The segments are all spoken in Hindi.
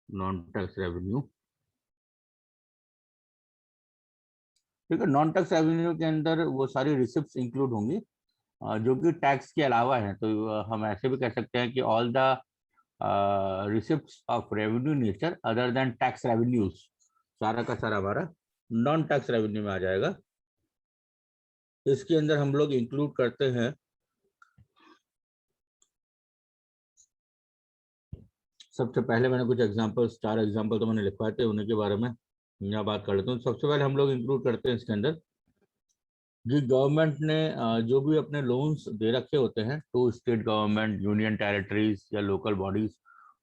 Non tax revenue. ठीक है, नॉन टैक्स रेवेन्यू के अंदर वो सारी रिसिप्ट इंक्लूड होंगी जो कि टैक्स के अलावा है। तो हम ऐसे भी कह सकते हैं कि all the receipts of revenue nature other than tax revenues, सारा का सारा हमारा नॉन टैक्स रेवेन्यू में आ जाएगा। इसके अंदर हम लोग इंक्लूड करते हैं सबसे पहले, मैंने कुछ एग्जांपल, 4 एग्जांपल तो मैंने लिखवाए थे, उन्हीं के बारे में यहाँ बात कर लेता हूँ। सबसे पहले हम लोग इंक्लूड करते हैं इसके अंदर जी, गवर्नमेंट ने जो भी अपने लोन्स दे रखे होते हैं to state government, union territories या लोकल बॉडीज,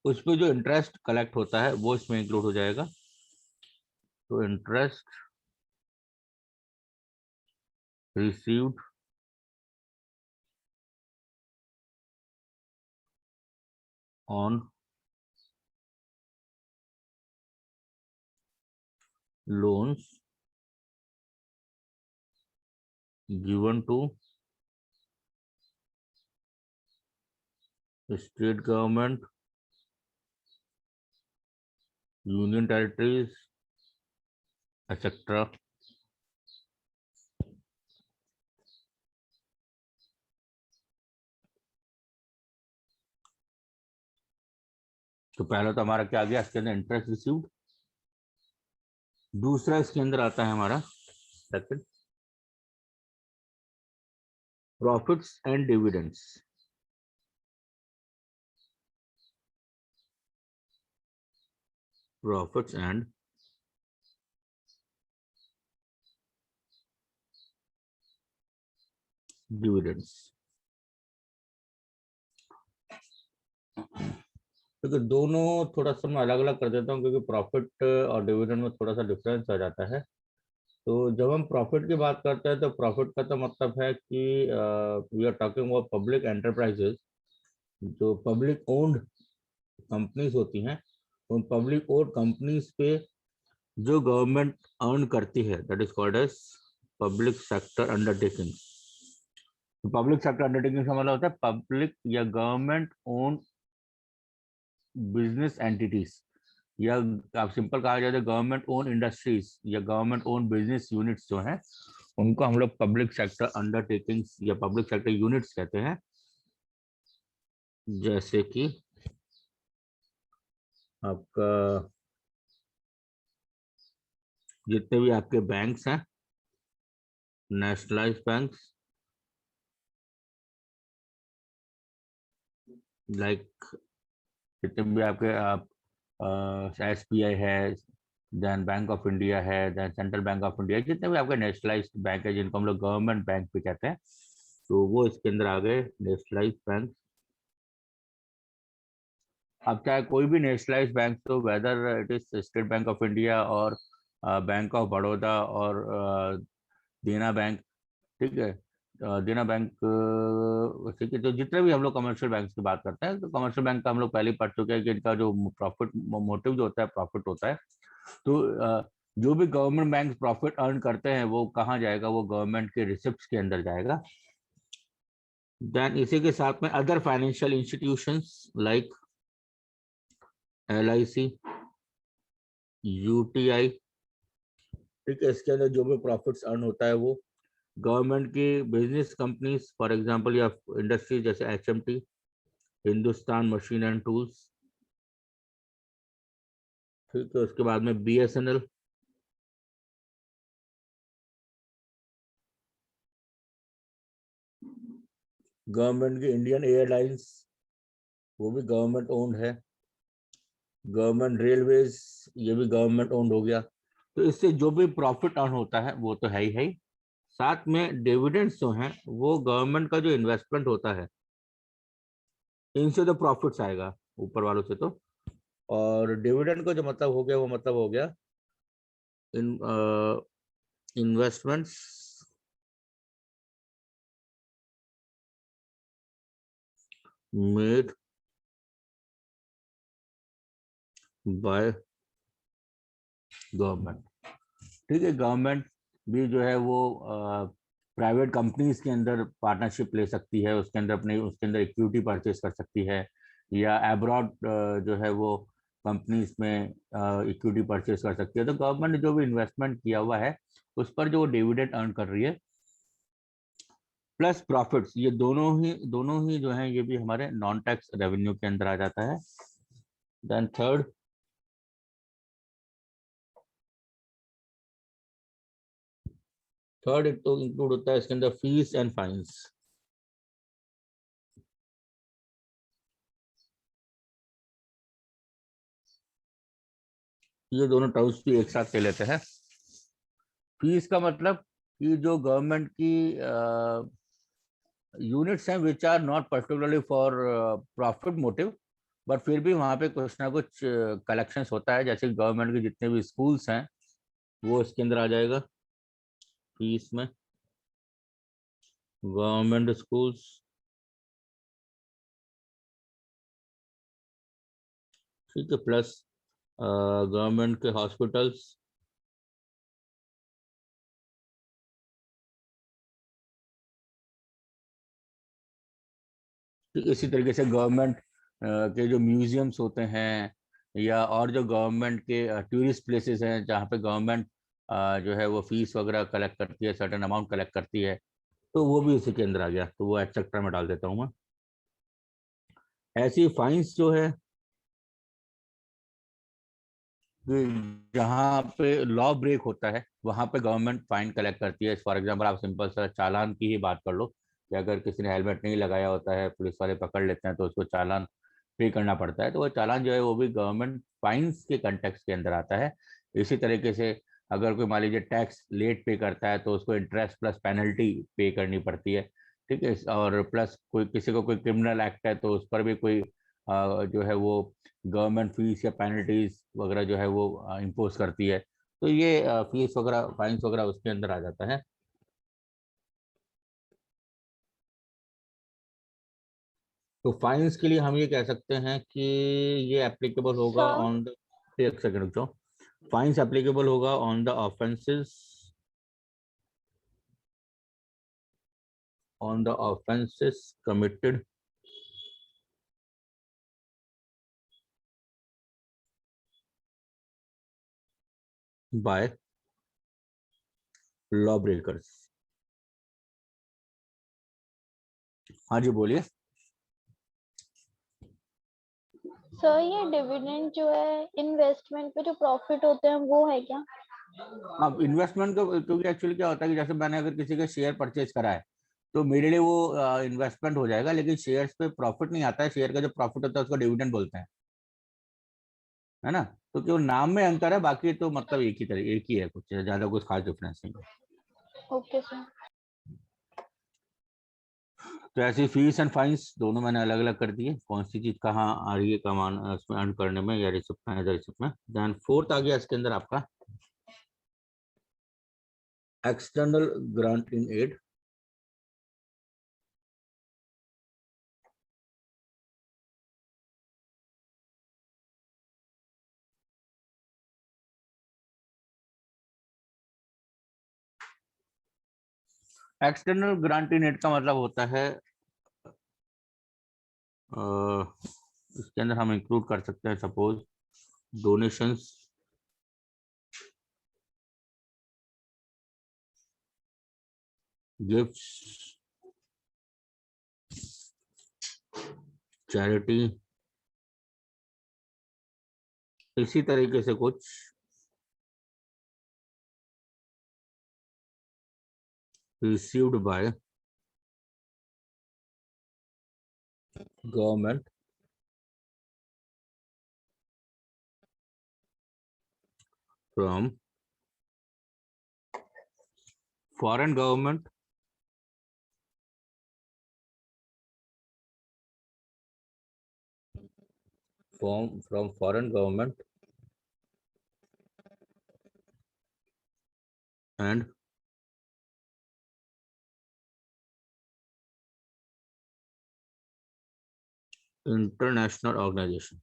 उस पर जो इंटरेस्ट कलेक्ट होता है वो इसमें इंक्लूड हो जाएगा। तो interest received on loans given to state government, union territories etcetera. तो पहला तो हमारा क्या आ गया इसके अंदर, इंटरेस्ट रिसीव्ड। दूसरा इसके अंदर आता है हमारा second, profits and dividends. Profits and dividends. क्योंकि दोनों थोड़ा सा मैं अलग अलग कर देता हूँ, क्योंकि प्रॉफिट और डिविडेंड में थोड़ा सा डिफरेंस आ जाता है। तो जब हम प्रॉफिट की बात करते हैं तो प्रॉफिट का तो मतलब है कि we are talking about public enterprises, जो पब्लिक ओन्ड कंपनीज होती हैं, उन पब्लिक ओन्ड कंपनीज पे जो गवर्नमेंट अर्न करती है, that is called as public sector undertaking. Public sector undertaking का मतलब होता है पब्लिक या गवर्नमेंट ओन बिजनेस एंटिटीज, या आप सिंपल कहा जाए तो गवर्नमेंट ओन इंडस्ट्रीज या गवर्नमेंट ओन बिजनेस यूनिट्स जो हैं, उनको हम लोग पब्लिक सेक्टर अंडरटेकिंग्स या पब्लिक सेक्टर यूनिट्स कहते हैं। जैसे कि आपका जितने भी आपके बैंक्स हैं, नेशनलाइज बैंक्स लाइक, जितने भी आपके SBI है, देन बैंक ऑफ इंडिया है, then Central Bank of India, जितने भी आपके नेशनलाइज बैंक है जिनको हम लोग गवर्नमेंट बैंक भी कहते हैं, तो वो इसके अंदर आ गए नेशनलाइज बैंक। अब चाहे कोई भी नेशनलाइज बैंक, तो whether it is state bank of India और बैंक ऑफ बड़ौदा और देना बैंक, ठीक है, देना बैंक, ठीक है। तो जितने भी हम लोग कमर्शियल बैंक की बात करते हैं, तो कमर्शियल बैंक का हम लोग पहले ही पढ़ चुके हैं कि इनका जो प्रॉफिट मोटिव जो होता है प्रॉफिट होता है। तो जो भी गवर्नमेंट बैंक प्रॉफिट अर्न करते हैं वो कहाँ जाएगा, वो गवर्नमेंट के रिसिप्ट के अंदर जाएगा। देन इसी के साथ में other financial institutions like LIC, UTI, ठीक है, इसके अंदर जो भी प्रॉफिट्स अर्न होता है वो गवर्नमेंट की बिजनेस कंपनीज, फॉर एग्जांपल या इंडस्ट्री जैसे HMT, Hindustan machine and tools, ठीक है। उसके बाद में BSNL, गवर्नमेंट की इंडियन एयरलाइंस, वो भी गवर्नमेंट ओन्ड है। गवर्नमेंट रेलवेज, ये भी गवर्नमेंट ओन्ड हो गया। तो इससे जो भी प्रॉफिट अर्न होता है वो तो है ही है। साथ में डिविडेंड्स जो हैं वो गवर्नमेंट का जो इन्वेस्टमेंट होता है, इनसे तो प्रॉफिट्स आएगा ऊपर वालों से। तो और डिविडेंड का जो मतलब हो गया वो मतलब हो गया इन इन्वेस्टमेंट्स मेड बाय गवर्नमेंट, ठीक है। गवर्नमेंट भी जो है वो प्राइवेट कंपनीज के अंदर पार्टनरशिप ले सकती है, उसके अंदर अपने उसके अंदर इक्विटी परचेज कर सकती है, या एब्रॉड जो है वो कंपनीज में इक्विटी परचेज कर सकती है। तो गवर्नमेंट ने जो भी इन्वेस्टमेंट किया हुआ है उस पर जो डिविडेंड अर्न कर रही है प्लस प्रॉफिट्स, ये दोनों ही जो है ये भी हमारे नॉन टैक्स रेवेन्यू के अंदर आ जाता है। देन थर्ड एक तो इंक्लूड होता है इसके अंदर फीस एंड फाइन्स। ये दोनों टर्म्स भी एक साथ ले लेते हैं। फीस का मतलब कि जो गवर्नमेंट की यूनिट्स हैं which are not particularly for profit motive, but फिर भी वहाँ पे कुछ ना कुछ कलेक्शंस होता है, जैसे गवर्नमेंट के जितने भी स्कूल्स हैं वो इसके अंदर आ जाएगा फीस में। गवर्नमेंट स्कूल्स, ठीक है, प्लस गवर्नमेंट के हॉस्पिटल्स, ठीक, इसी तरीके से गवर्नमेंट के जो म्यूजियम्स होते हैं या और जो गवर्नमेंट के टूरिस्ट प्लेसेस हैं जहाँ पे गवर्नमेंट जो है वो फीस वगैरह कलेक्ट करती है, सर्टेन अमाउंट कलेक्ट करती है, तो वो भी इसी के अंदर आ गया, तो वो एक्सेट्रा में डाल देता हूँ मैं। ऐसी फाइन्स जो है कि जहाँ पे लॉ ब्रेक होता है वहां पे गवर्नमेंट फाइन कलेक्ट करती है। फॉर एग्जांपल आप सिंपल सा चालान की ही बात कर लो कि अगर किसी ने हेलमेट नहीं लगाया होता है, पुलिस वाले पकड़ लेते हैं तो उसको चालान पे करना पड़ता है, तो वो चालान जो है वो भी गवर्नमेंट फाइन्स के कंटेक्स्ट के अंदर आता है। इसी तरीके से अगर कोई मान लीजिए टैक्स लेट पे करता है तो उसको इंटरेस्ट प्लस पेनल्टी पे करनी पड़ती है, ठीक है। और प्लस कोई किसी को कोई क्रिमिनल एक्ट है तो उस पर भी कोई जो है वो गवर्नमेंट फीस या पेनल्टीज वगैरह जो है वो इम्पोज करती है। तो ये फीस वगैरह फाइन्स वगैरह उसके अंदर आ जाता है। तो फाइन्स के लिए हम ये कह सकते हैं कि ये एप्लीकेबल होगा सर ऑन द, एक सेकंड रुक जाओ, फाइन्स एप्लीकेबल होगा on the offences committed by law breakers. हाँ जी बोलिए। सर ये डिविडेंड जो है इन्वेस्टमेंट पे जो प्रॉफिट होते हैं वो है क्या? अब इन्वेस्टमेंट का क्योंकि एक्चुअली क्या होता है कि जैसे मैंने अगर किसी का शेयर परचेज करा है तो मेरे लिए वो इन्वेस्टमेंट हो जाएगा, लेकिन शेयर्स पे प्रॉफिट नहीं आता है। शेयर का जो प्रॉफिट होता है उसको डिविडेंड बोलते हैं, है ना। तो केवल नाम में अंतर है, बाकी तो मतलब एक ही है, कुछ ज्यादा कुछ खास डिफरेंस नहीं है। Okay sir. तो ऐसी फीस एंड फाइन्स दोनों मैंने अलग अलग कर दिए, कौन सी चीज कहाँ आ रही है कमान उसमें अर्न करने में या रिसिप्ट में, रिसिप्ट में। देन फोर्थ आ गया इसके अंदर आपका external grant in aid. External grant in aid का मतलब होता है इसके अंदर हम इंक्लूड कर सकते हैं सपोज डोनेशंस, गिफ्ट्स, चैरिटी, इसी तरीके से कुछ received by government from foreign government from foreign government and international organization।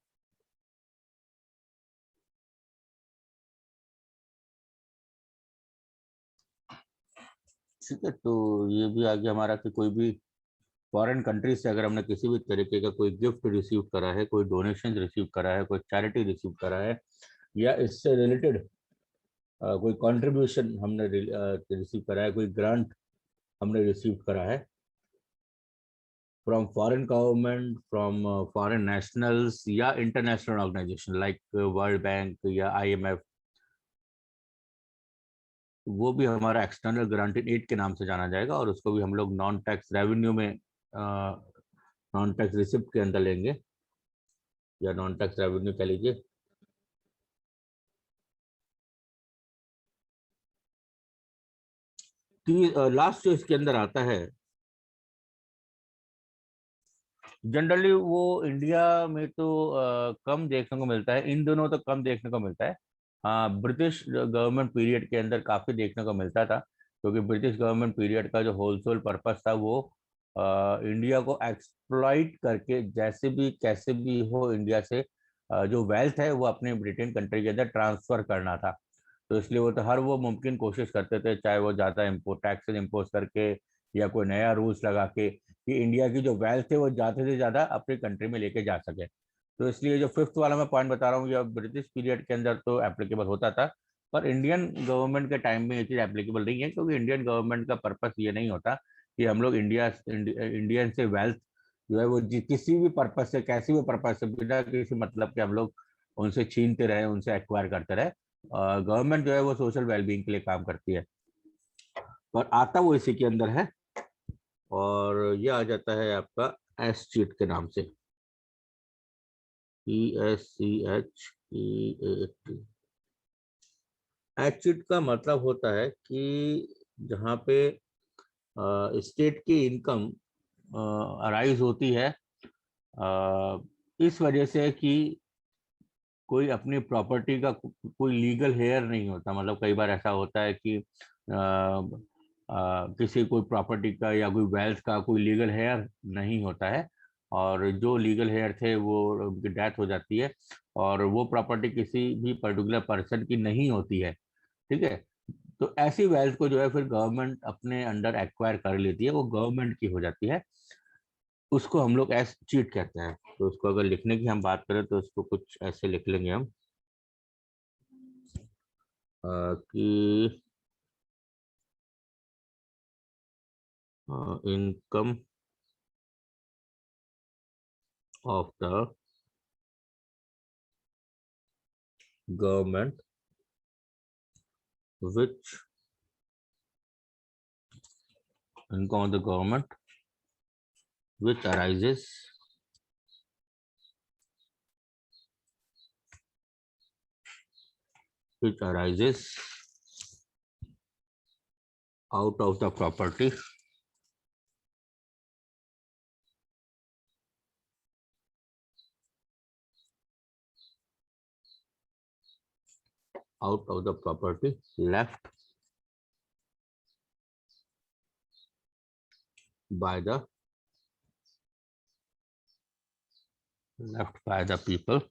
ठीक है, तो ये भी आ गया हमारा कि कोई भी फॉरेन कंट्रीज से अगर हमने किसी भी तरीके का कोई गिफ्ट रिसीव करा है, कोई डोनेशन रिसीव करा है, कोई चैरिटी रिसीव करा है, या इससे रिलेटेड कोई कंट्रीब्यूशन हमने रिसीव करा है, कोई ग्रांट हमने रिसीव करा है from foreign government, from foreign nationals या international organisation like World Bank या IMF, वो भी हमारा एक्सटर्नल गारंटी एड के नाम से जाना जाएगा, और उसको भी हम लोग नॉन टैक्स रेवेन्यू में, नॉन टैक्स रिसिप्ट के अंदर लेंगे, या नॉन टैक्स रेवेन्यू कह लीजिए। लास्ट जो इसके अंदर आता है, जनरली वो इंडिया में तो कम देखने को मिलता है, इन दोनों तो कम देखने को मिलता है। हाँ, ब्रिटिश गवर्नमेंट पीरियड के अंदर काफी देखने को मिलता था, क्योंकि ब्रिटिश गवर्नमेंट पीरियड का जो होलसेल पर्पस था वो इंडिया को एक्सप्लॉइट करके जैसे भी कैसे भी हो इंडिया से जो वेल्थ है वो अपने ब्रिटेन कंट्री के अंदर ट्रांसफर करना था। तो इसलिए वो तो हर वो मुमकिन कोशिश करते थे, चाहे वो ज्यादा इम्पोर्ट टैक्सेस इम्पोज करके या कोई नया रूल्स लगा के, कि इंडिया की जो वेल्थ है वो ज्यादा से ज्यादा अपनी कंट्री में लेके जा सके। तो इसलिए जो फिफ्थ वाला मैं पॉइंट बता रहा हूँ, ये ब्रिटिश पीरियड के अंदर तो एप्लीकेबल होता था, पर इंडियन गवर्नमेंट के टाइम में ये चीज एप्लीकेबल नहीं है, क्योंकि इंडियन गवर्नमेंट का पर्पस ये नहीं होता कि हम लोग इंडियन से वेल्थ जो है वो किसी भी पर्पज से, कैसी भी पर्पज से, बिना किसी मतलब के हम लोग उनसे छीनते रहे, उनसे एक्वायर करते रहे। गवर्नमेंट जो है वो सोशल वेलबींग के लिए काम करती है, और आता वो इसी के अंदर है, और ये आ जाता है आपका एस चीट के नाम से, ESCHEAT। एस चीट का मतलब होता है कि जहाँ पे स्टेट की इनकम अराइज होती है इस वजह से कि कोई अपनी प्रॉपर्टी का कोई लीगल हेयर नहीं होता। मतलब कई बार ऐसा होता है कि किसी कोई प्रॉपर्टी का या कोई वेल्थ का कोई लीगल हेयर नहीं होता है, और जो लीगल हेयर थे वो उनकी डेथ हो जाती है, और वो प्रॉपर्टी किसी भी पर्टिकुलर पर्सन की नहीं होती है। ठीक है, तो ऐसी वेल्थ को जो है फिर गवर्नमेंट अपने अंडर एक्वायर कर लेती है, वो गवर्नमेंट की हो जाती है, उसको हम लोग एस चीट कहते हैं। तो उसको अगर लिखने की हम बात करें तो उसको कुछ ऐसे लिख लेंगे हम कि income of the government which income of the government which arises out of the property left by the people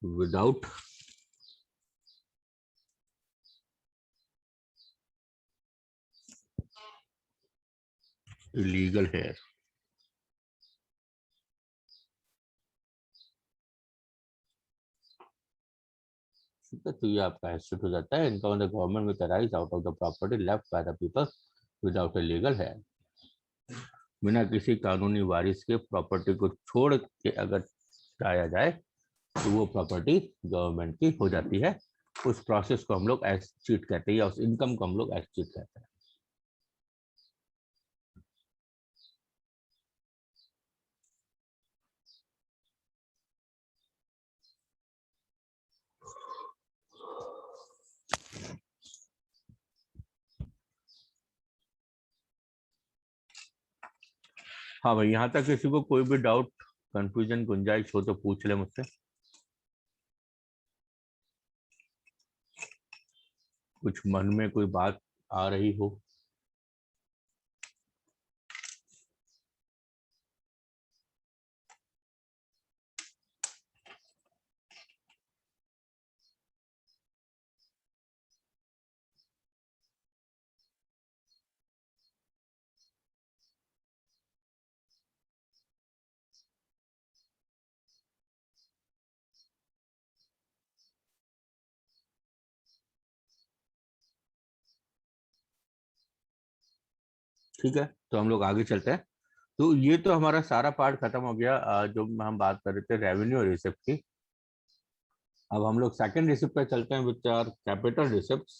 without illegal hair। ठीक है, तो ये आपका एसेट हो जाता है, income of the government which arise out of the property left by the people without a legal heir. बिना किसी कानूनी वारिस के प्रॉपर्टी को छोड़ के अगर जाया जाए तो वो प्रॉपर्टी गवर्नमेंट की हो जाती है। उस प्रोसेस को हम लोग एस चीट कहते हैं, या उस इनकम को हम लोग एस चीट कहते हैं। हाँ भाई, यहाँ तक किसी को कोई भी डाउट, कंफ्यूजन, गुंजाइश हो तो पूछ ले मुझसे। कुछ मन में कोई बात आ रही हो। ठीक है, तो हम लोग आगे चलते हैं। तो ये तो हमारा सारा पार्ट खत्म हो गया, जो हम बात कर रहे थे रेवेन्यू रिसिप्ट की। अब हम लोग सेकंड रिसिप्ट पे चलते हैं, विच आर कैपिटल रिसिप्ट।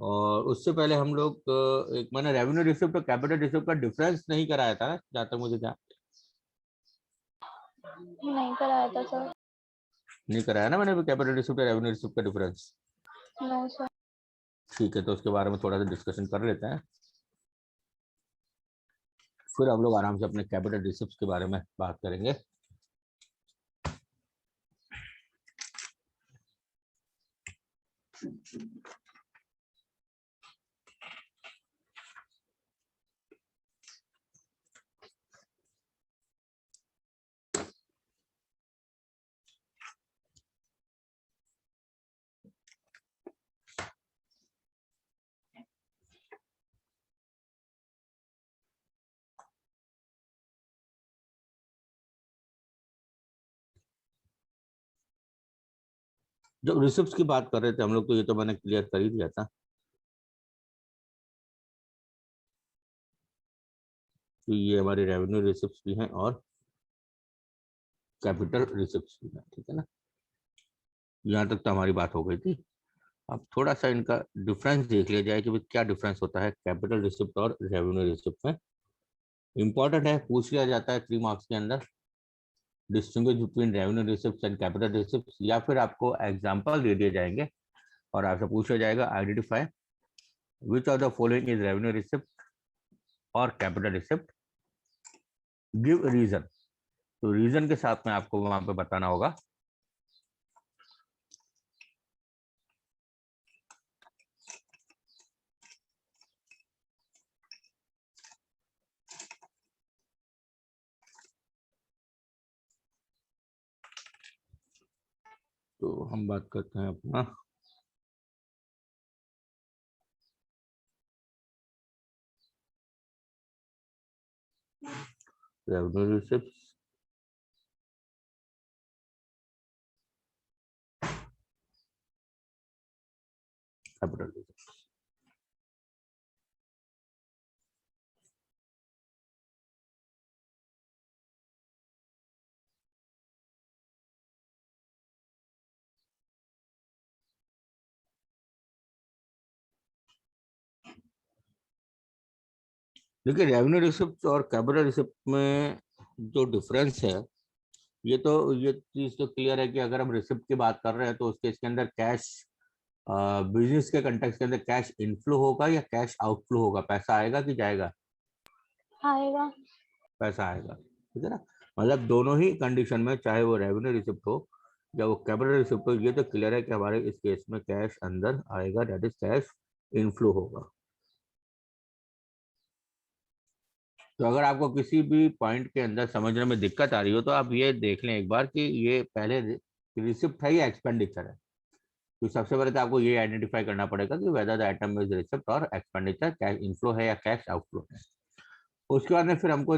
और उससे पहले हम लोग एक मैंने रेवेन्यू रिसिप्ट और कैपिटल रिसिप्ट का डिफरेंस नहीं कराया था ना, जहाँ तक मुझे ध्यान। नहीं कराया था सर। नहीं कराया ना मैंने कैपिटल रिसिप्ट और रेवेन्यू रिसिप्ट का डिफरेंस। No sir. ठीक है, तो उसके बारे में थोड़ा सा डिस्कशन कर लेते हैं, फिर हम लोग आराम से अपने कैपिटल रिसिप्ट के बारे में बात करेंगे। जब रिसिप्ट की बात कर रहे थे हम लोग, तो ये तो मैंने क्लियर कर ही दिया था कि ये हमारी रेवेन्यू रिसिप्ट भी हैं और कैपिटल रिसिप्ट भी हैं, ठीक है ना। यहाँ तक तो हमारी बात हो गई थी। अब थोड़ा सा इनका डिफरेंस देख लिया जाए कि भाई क्या डिफरेंस होता है कैपिटल रिसिप्ट और रेवेन्यू रिसिप्ट में। इंपॉर्टेंट है, पूछ लिया जाता है 3 मार्क्स के अंदर, distinguish between revenue receipt and capital receipt, या फिर आपको एग्जांपल दे दिए जाएंगे और आपसे पूछा जाएगा identify which of the following is revenue receipt और कैपिटल रिसिप्ट, गिव रीजन। तो रीजन के साथ में आपको वहां पे बताना होगा। तो हम बात करते हैं अपना रेवेन्यू रिसिप्ट, कैपिटल रिसिप्ट। देखिए, रेवेन्यू रिसिप्ट और कैपिटल रिसिप्ट में जो डिफरेंस है, ये चीज तो क्लियर है कि अगर हम रिसिप्ट की बात कर रहे हैं तो उसके इसके अंदर कैश, बिजनेस के कंटेक्स्ट के अंदर कैश इनफ्लो होगा या कैश आउटफ्लो होगा, पैसा आएगा कि जाएगा। आएगा। पैसा आएगा, ठीक है ना। मतलब दोनों ही कंडीशन में, चाहे वो रेवेन्यू रिसिप्ट हो या वो कैपिटल रिसिप्ट हो, ये तो क्लियर है कि हमारे इस केस में कैश अंदर आएगा, दैट इज कैश इनफ्लो होगा। तो अगर आपको किसी भी पॉइंट के अंदर समझने में दिक्कत आ रही हो तो आप ये देख लें एक बार कि ये पहले रिसिप्ट है या एक्सपेंडिचर है। तो सबसे पहले तो आपको ये आइडेंटिफाई करना पड़ेगा कि whether the item is receipt और एक्सपेंडिचर, कैश इनफ्लो है या कैश आउटफ्लो है। उसके बाद में फिर हमको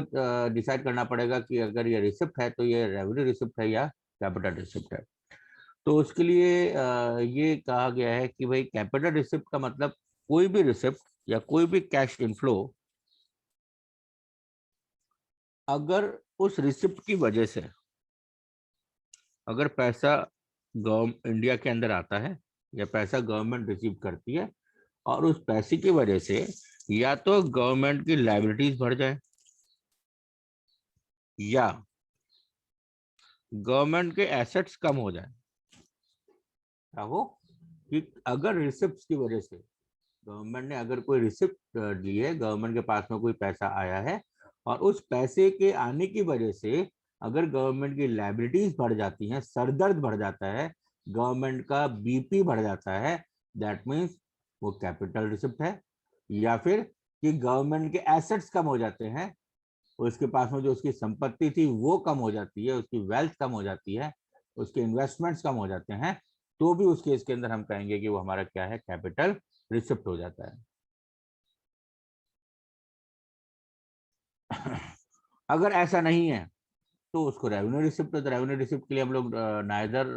डिसाइड करना पड़ेगा कि अगर ये रिसिप्ट है तो ये रेवेन्यू रिसिप्ट है या कैपिटल रिसिप्ट है। तो उसके लिए ये कहा गया है कि भाई कैपिटल रिसिप्ट का मतलब कोई भी रिसिप्ट या कोई भी कैश इनफ्लो, अगर उस रिसिप्ट की वजह से अगर पैसा गवर्नमेंट इंडिया के अंदर आता है या पैसा गवर्नमेंट रिसीव करती है और उस पैसे की वजह से या तो गवर्नमेंट की लायबिलिटीज बढ़ जाए या गवर्नमेंट के एसेट्स कम हो जाए। क्या हो कि अगर रिसिप्ट की वजह से गवर्नमेंट ने अगर कोई रिसिप्ट दी है, गवर्नमेंट के पास में कोई पैसा आया है और उस पैसे के आने की वजह से अगर गवर्नमेंट की लायबिलिटीज बढ़ जाती हैं, सरदर्द बढ़ जाता है, गवर्नमेंट का बीपी बढ़ जाता है, दैट मीन्स वो कैपिटल रिसिप्ट है। या फिर कि गवर्नमेंट के एसेट्स कम हो जाते हैं, उसके पास में जो उसकी संपत्ति थी वो कम हो जाती है, उसकी वेल्थ कम हो जाती है, उसके इन्वेस्टमेंट्स कम हो जाते हैं, तो भी उस केस के अंदर हम कहेंगे कि वो हमारा क्या है, कैपिटल रिसिप्ट हो जाता है। अगर ऐसा नहीं है तो उसको रेवेन्यू रिसिप्ट, तो रेवेन्यू रिसिप्ट के लिए हम लोग नाइदर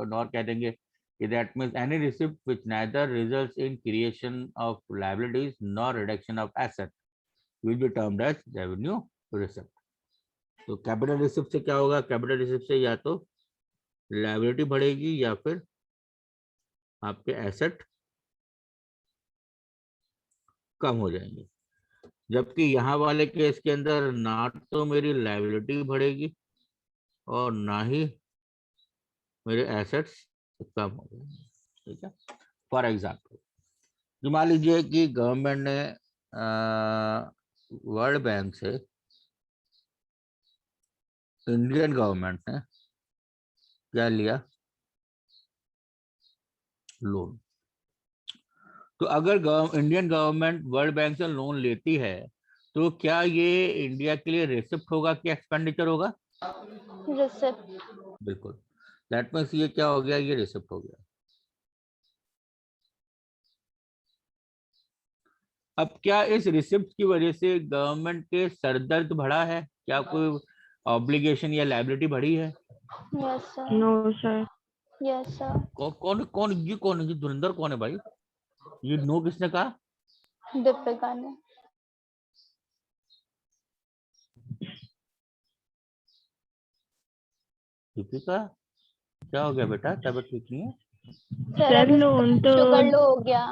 नॉर कह देंगे that means any receipt which neither results in creation of liabilities nor reduction of asset will be termed as revenue receipt. तो कैपिटल रिसिप्ट से क्या होगा? कैपिटल रिसिप्ट से या तो लायबिलिटी बढ़ेगी या फिर आपके एसेट कम हो जाएंगे, जबकि यहाँ वाले केस के अंदर ना तो मेरी लायबिलिटी बढ़ेगी और ना ही मेरे एसेट्स कम हो जाएंगे। ठीक है, फॉर एग्जाम्पल मान लीजिए कि गवर्नमेंट ने वर्ल्ड बैंक से, इंडियन गवर्नमेंट ने क्या लिया? लोन। तो अगर इंडियन गवर्नमेंट वर्ल्ड बैंक से लोन लेती है तो क्या ये इंडिया के लिए रिसिप्ट होगा कि एक्सपेंडिचर होगा? रिसिप्ट। बिल्कुल, दैट मीन्स ये क्या हो गया? ये रिसिप्ट हो गया। अब क्या इस रिसिप्ट की वजह से गवर्नमेंट के सरदर्द बढ़ा है? क्या कोई ऑब्लिगेशन या लायबिलिटी बढ़ी है? Yes sir. No sir. Yes sir. कौन कौन ये धुरंधर कौन है भाई? ये नो किसने कहा? दीपिका ने। दीपिका, क्या हो गया बेटा? तबीयत ठीक नहीं है? सर लोन तो शुगर लो हो गया।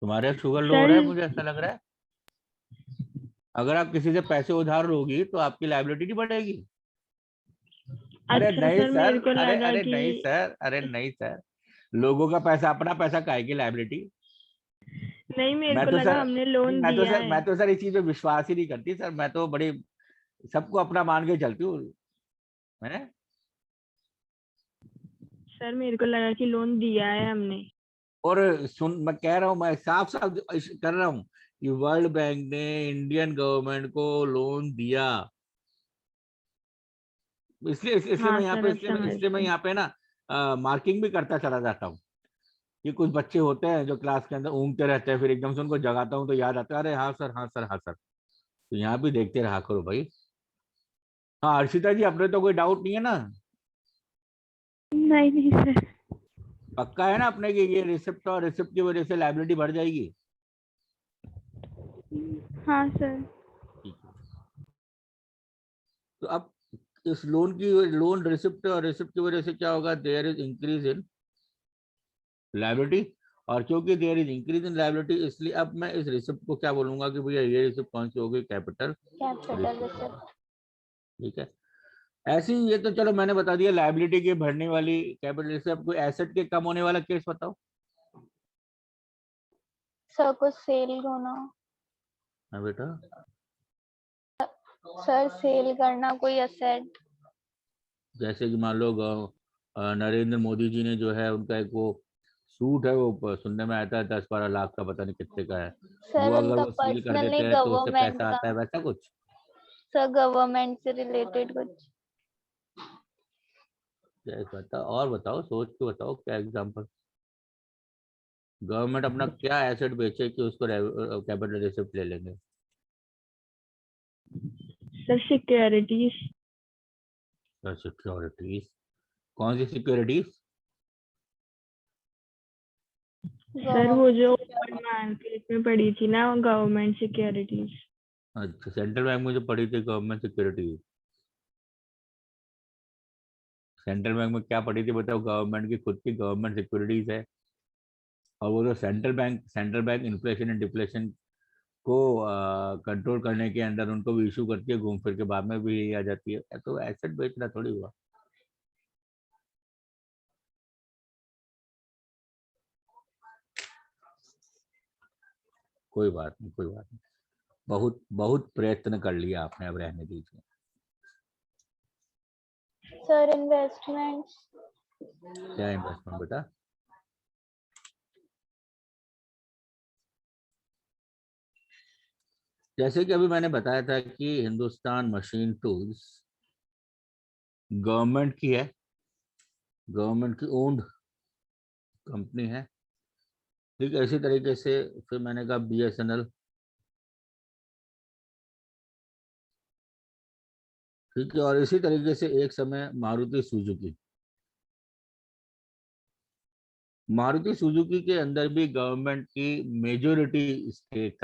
तुम्हारे शुगर लो हो रहा है, मुझे ऐसा लग रहा है। अगर आप किसी से पैसे उधार लोगी तो आपकी लायबिलिटी नहीं बढ़ेगी। अरे अच्छा नहीं सर, सर, मेरे को अरे लगा अरे कि नहीं सर, अरे नहीं सर, लोगों का पैसा अपना पैसा, काहे की लायबिलिटी? नहीं, मेरे मैं को तो लगा सर हमने लोन दिया है। मैं तो सर इस चीज पे विश्वास ही नहीं करती सर। मैं तो बड़ी सबको अपना मान के चलती हूँ। है सर मेरे को लगा कि लोन दिया है हमने। और सुन, मैं कह रहा हूँ, मैं साफ साफ कर रहा हूँ कि वर्ल्ड बैंक ने इंडियन गवर्नमेंट को लोन दिया। इसलिए हाँ मैं यहाँ सर, पे अब समझ इसलिए मैं गई। यहाँ पे ना मार्किंग भी करता चला जाता हूँ कि कुछ बच्चे होते हैं जो क्लास के अंदर ऊँगते रहते हैं, फिर एकदम से उनको जगाता हूँ तो याद आता है, अरे हाँ सर, हाँ सर, हाँ सर। तो यहाँ भी देखते रहा करो भाई। हाँ अर्षिता जी, अपने तो कोई डाउट नहीं है ना? नहीं नहीं सर। पक्का है ना अपने कि ये रिसिप्ट और रिसिप्ट की वजह से लायबिलिटी बढ़ जाएगी? हाँ सर। ठीक है। तो अब इस लोन रिसिप्ट और रिसिप्ट की वजह से क्या होगा? There is increase in liability, और क्योंकि there is increase in liability इसलिए अब मैं इस रिसिप्ट को क्या बोलूंगा कि भैया ये रिसिप्ट कौन सी होगी? Capital capital receipt. रिसिप्ट। ठीक है। ऐसे ही ये तो चलो मैंने बता दिया लायबिलिटी के बढ़ने वाली कैपिटल रिसिप्ट। कोई एसेट के कम होने वाला केस बताओ। सर कुछ सेल होना। हाँ बेटा। सर सेल करना कोई असेट। जैसे कि मान लो नरेंद्र मोदी जी ने जो है उनका एक वो सूट है, वो सुनने में आता है 10-12 लाख का, पता नहीं कितने का है, वो सर अगर उनका वो सील कर पर्सनल देते नहीं, हैं तो उससे गवर्नमेंट पैसा का। आता है, वैसा कुछ? सर गवर्नमेंट से रिलेटेड कुछ। क्या बताओ, और बताओ, सोच के बताओ क्या एग्जांपल। गवर्नमेंट अपना क्या एसेट बेचे कि उसको कैपिटल रिसिप्ट ले लेंगे? Sir securities. सिक्योरिटीज? कौन सी सिक्योरिटीज? सर वो जो गवर्नमेंट। मार्केट में पड़ी थी ना, गवर्नमेंट सिक्योरिटीज। अच्छा, सेंट्रल बैंक में जो पड़ी थी गवर्नमेंट सिक्योरिटी, सेंट्रल बैंक में क्या पड़ी थी बताओ? गवर्नमेंट की खुद की गवर्नमेंट सिक्योरिटीज है। और वो जो central bank inflation and deflation को कंट्रोल करने के अंदर उनको भी इशू करती है, घूम फिर के बाद में भी आ जाती है। तो एसेट बेचना थोड़ी हुआ। कोई बात नहीं, कोई बात नहीं, बहुत बहुत प्रयत्न कर लिया आपने, अब रहने दीजिए। Sir investments. क्या इन्वेस्टमेंट बेटा? जैसे कि अभी मैंने बताया था कि हिंदुस्तान मशीन टूल्स गवर्नमेंट की है, गवर्नमेंट की ओन्ड कंपनी है। ठीक है, इसी तरीके से फिर मैंने कहा BSNL। ठीक है, और इसी तरीके से एक समय मारुति सुजुकी। मारुति सुजुकी के अंदर भी गवर्नमेंट की मेजोरिटी स्टेक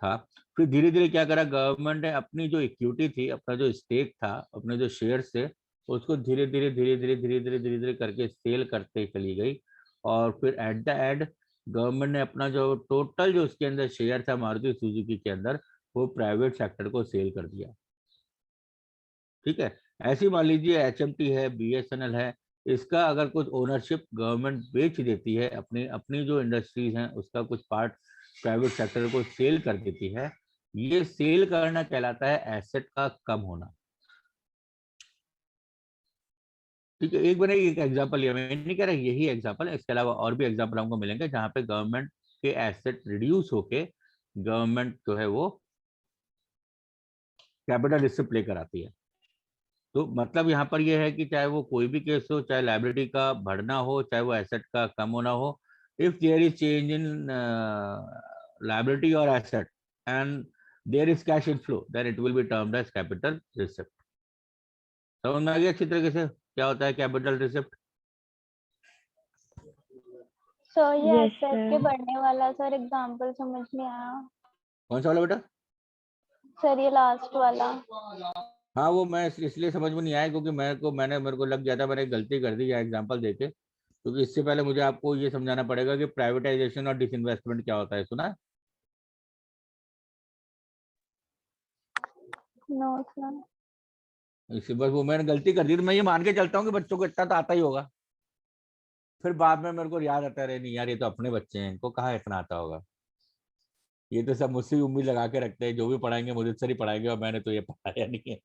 था। फिर धीरे धीरे क्या करा गवर्नमेंट ने, अपनी जो इक्विटी थी, अपना जो स्टेक था, अपने जो शेयर थे, उसको धीरे धीरे करके सेल करते चली गई। और फिर एट द एंड गवर्नमेंट ने अपना जो टोटल जो उसके अंदर शेयर था मारुति सुजुकी के अंदर, वो प्राइवेट सेक्टर को सेल कर दिया। ठीक है। ऐसी मान लीजिए एचएमटी है, बीएसएनएल है, इसका अगर कुछ ओनरशिप गवर्नमेंट बेच देती है, अपनी अपनी जो इंडस्ट्रीज हैं उसका कुछ पार्ट प्राइवेट सेक्टर को सेल कर देती है, ये सेल करना कहलाता है एसेट का कम होना। ठीक है। एक मैंने एक एग्जांपल लिया, मैं नहीं कह रहा यही एग्जांपल है, इसके अलावा और भी एग्जांपल हमको मिलेंगे जहां पे गवर्नमेंट के एसेट रिड्यूस होके गवर्नमेंट जो है वो कैपिटल रिस्क प्ले कराती है। तो मतलब यहाँ पर यह है कि चाहे वो कोई भी केस हो, चाहे लाइबिलिटी का बढ़ना हो, चाहे वो एसेट का कम होना हो, if there is change in liability और asset and there is cash inflow, then it will be termed as capital receipt. समझ में आ गया अच्छी तरीके से क्या होता है कैपिटल रिसिप्ट? सर ये Yes, एसेट के sir. बढ़ने वाला सर एग्जांपल समझ नहीं आया। कौन सा वाला बेटा? सर ये लास्ट वाला। हाँ, वो मैं इसलिए समझ में नहीं आया क्योंकि मेरे को लग गया था मैंने गलती कर दी एग्जांपल देके, क्योंकि इससे पहले मुझे आपको ये समझाना पड़ेगा कि प्राइवेटाइजेशन और डिसइन्वेस्टमेंट क्या होता है। सुना है? No sir. इसी बस वो मैंने गलती कर दी, तो मैं ये मान के चलता हूँ कि बच्चों को इतना तो आता ही होगा। फिर बाद में मेरे को याद आता है, नहीं यार ये तो अपने बच्चे हैं, इनको कहाँ इतना आता होगा, ये तो सब मुझसे ही उम्मीद लगा के रखते हैं, जो भी पढ़ाएंगे मुझे से ही पढ़ाएंगे, और मैंने तो ये पढ़ाया नहीं है।